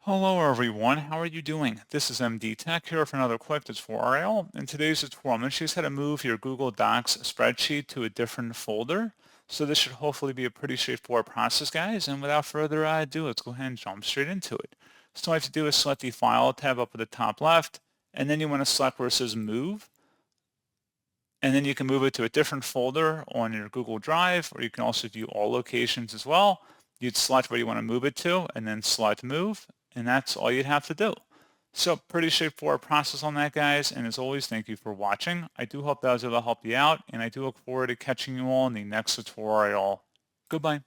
Hello everyone, how are you doing? This is MD Tech here for another quick tutorial. In today's tutorial, I'm going to show you how to move your Google Docs spreadsheet to a different folder. So this should hopefully be a pretty straightforward process, guys. And without further ado, let's go ahead and jump straight into it. So all you have to do is select the File tab up at the top left, and then you want to select where it says Move. And then you can move it to a different folder on your Google Drive, or you can also view all locations as well. You'd select where you want to move it to, and then select Move, and that's all you'd have to do. So pretty straightforward process on that, guys. And as always, thank you for watching. I do hope that was able to help you out, and I do look forward to catching you all in the next tutorial. Goodbye.